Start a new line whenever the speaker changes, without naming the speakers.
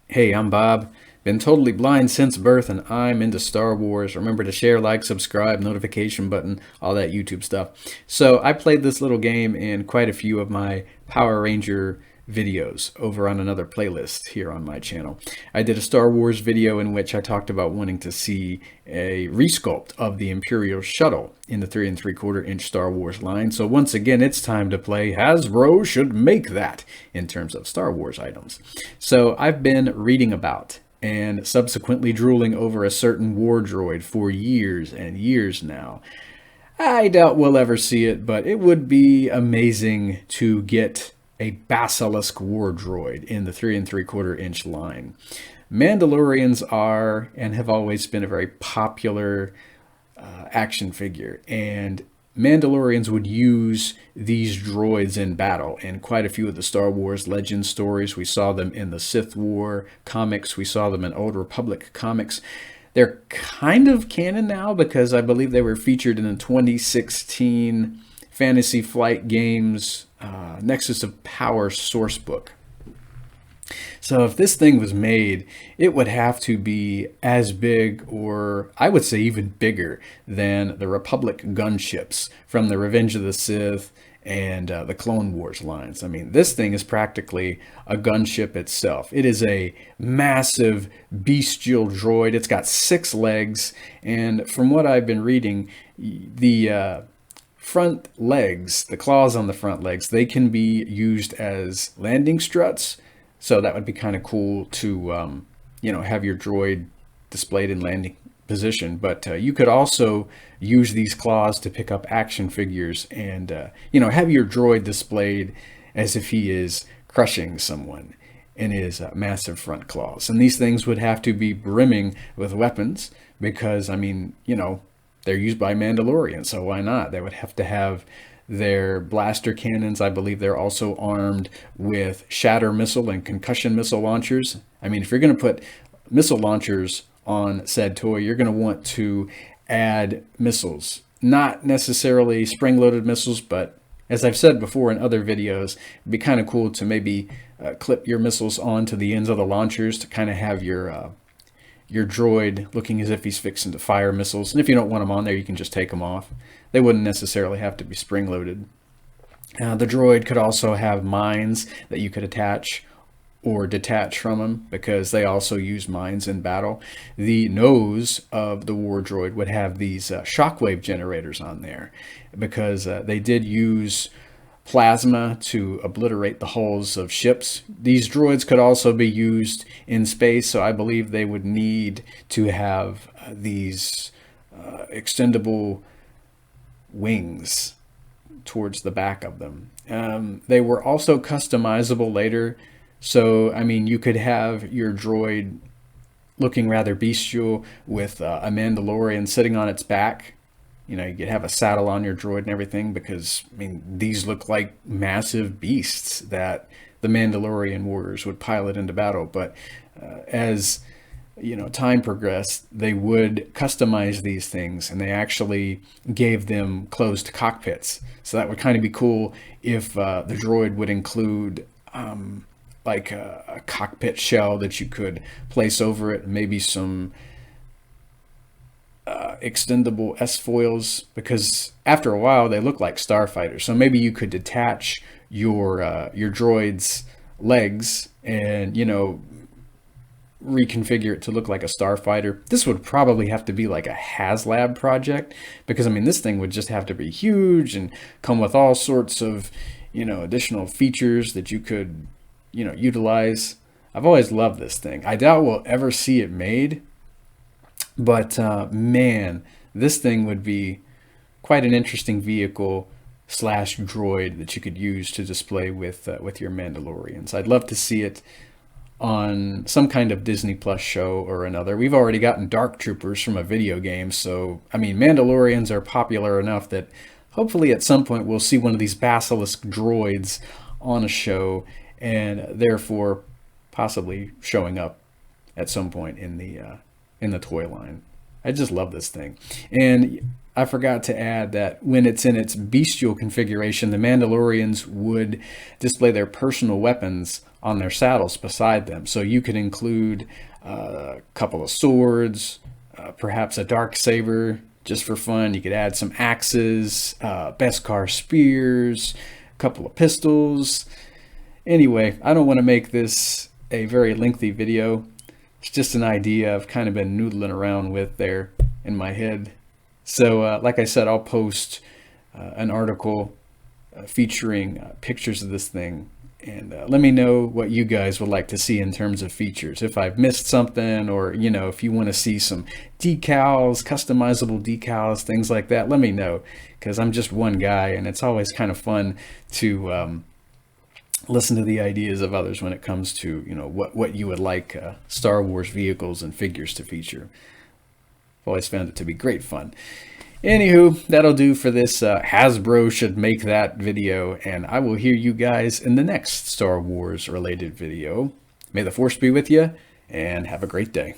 Hey, I'm Bob. Been totally blind since birth and I'm into Star Wars. Remember to share, like, subscribe, notification button, all that YouTube stuff. So I played this little game in quite a few of my Power Ranger videos over on another playlist here on my channel. I did a Star Wars video in which I talked about wanting to see a resculpt of the Imperial shuttle in the 3 3/4 inch Star Wars line. So once again, it's time to play Hasbro should make that in terms of Star Wars items. So I've been reading about and subsequently drooling over a certain war droid for years and years now. I doubt we'll ever see it, but it would be amazing to get a Basilisk war droid in the 3 3/4 inch line. Mandalorians are and have always been a very popular action figure, and Mandalorians would use these droids in battle. In quite a few of the Star Wars Legends stories, we saw them in the Sith War comics, we saw them in Old Republic comics. They're kind of canon now because I believe they were featured in the 2016 Fantasy Flight Games Nexus of Power sourcebook. So if this thing was made, it would have to be as big, or I would say even bigger, than the Republic gunships from the Revenge of the Sith and the Clone Wars lines. I mean, this thing is practically a gunship itself. It is a massive bestial droid. It's got 6 legs, and from what I've been reading, the front legs, the claws on the front legs, they can be used as landing struts. So that would be kind of cool to, have your droid displayed in landing position. But you could also use these claws to pick up action figures and, have your droid displayed as if he is crushing someone in his massive front claws. And these things would have to be brimming with weapons because, they're used by Mandalorian, so why not? They would have to have their blaster cannons. I believe they're also armed with shatter missile and concussion missile launchers. I mean, if you're going to put missile launchers on said toy, you're going to want to add missiles. Not necessarily spring-loaded missiles, but as I've said before in other videos, it'd be kind of cool to maybe clip your missiles onto the ends of the launchers to kind of have your droid looking as if he's fixing to fire missiles. And if you don't want them on there, you can just take them off. They wouldn't necessarily have to be spring-loaded. The droid could also have mines that you could attach or detach from them because they also use mines in battle. The nose of the war droid would have these shockwave generators on there because they did use plasma to obliterate the hulls of ships. These droids could also be used in space, so I believe they would need to have these extendable wings towards the back of them. They were also customizable later, so you could have your droid looking rather bestial with a Mandalorian sitting on its back. You could have a saddle on your droid and everything because, these look like massive beasts that the Mandalorian warriors would pilot into battle. But as, time progressed, they would customize these things and they actually gave them closed cockpits. So that would kind of be cool if the droid would include like a cockpit shell that you could place over it, maybe some extendable S-foils, because after a while they look like starfighters. So maybe you could detach your droid's legs and reconfigure it to look like a starfighter. This would probably have to be like a HasLab project because this thing would just have to be huge and come with all sorts of additional features that you could utilize. I've always loved this thing. I doubt we'll ever see it made. But man, this thing would be quite an interesting vehicle / droid that you could use to display with your Mandalorians. I'd love to see it on some kind of Disney Plus show or another. We've already gotten Dark Troopers from a video game, so Mandalorians are popular enough that hopefully at some point we'll see one of these Basilisk droids on a show, and therefore possibly showing up at some point in the toy line. I just love this thing. And I forgot to add that when it's in its bestial configuration, the Mandalorians would display their personal weapons on their saddles beside them. So you could include a couple of swords, perhaps a dark saber just for fun. You could add some axes, Beskar spears, a couple of pistols. Anyway, I don't want to make this a very lengthy video. It's just an idea I've kind of been noodling around with there in my head. So like I said, I'll post an article featuring pictures of this thing, and let me know what you guys would like to see in terms of features. If I've missed something, or if you want to see some decals, customizable decals, things like that, let me know, because I'm just one guy, and it's always kind of fun to listen to the ideas of others when it comes to what you would like Star Wars vehicles and figures to feature. I've always found it to be great fun. Anywho, that'll do for this Hasbro should make that video, and I will hear you guys in the next Star Wars related video. May the Force be with you, and have a great day.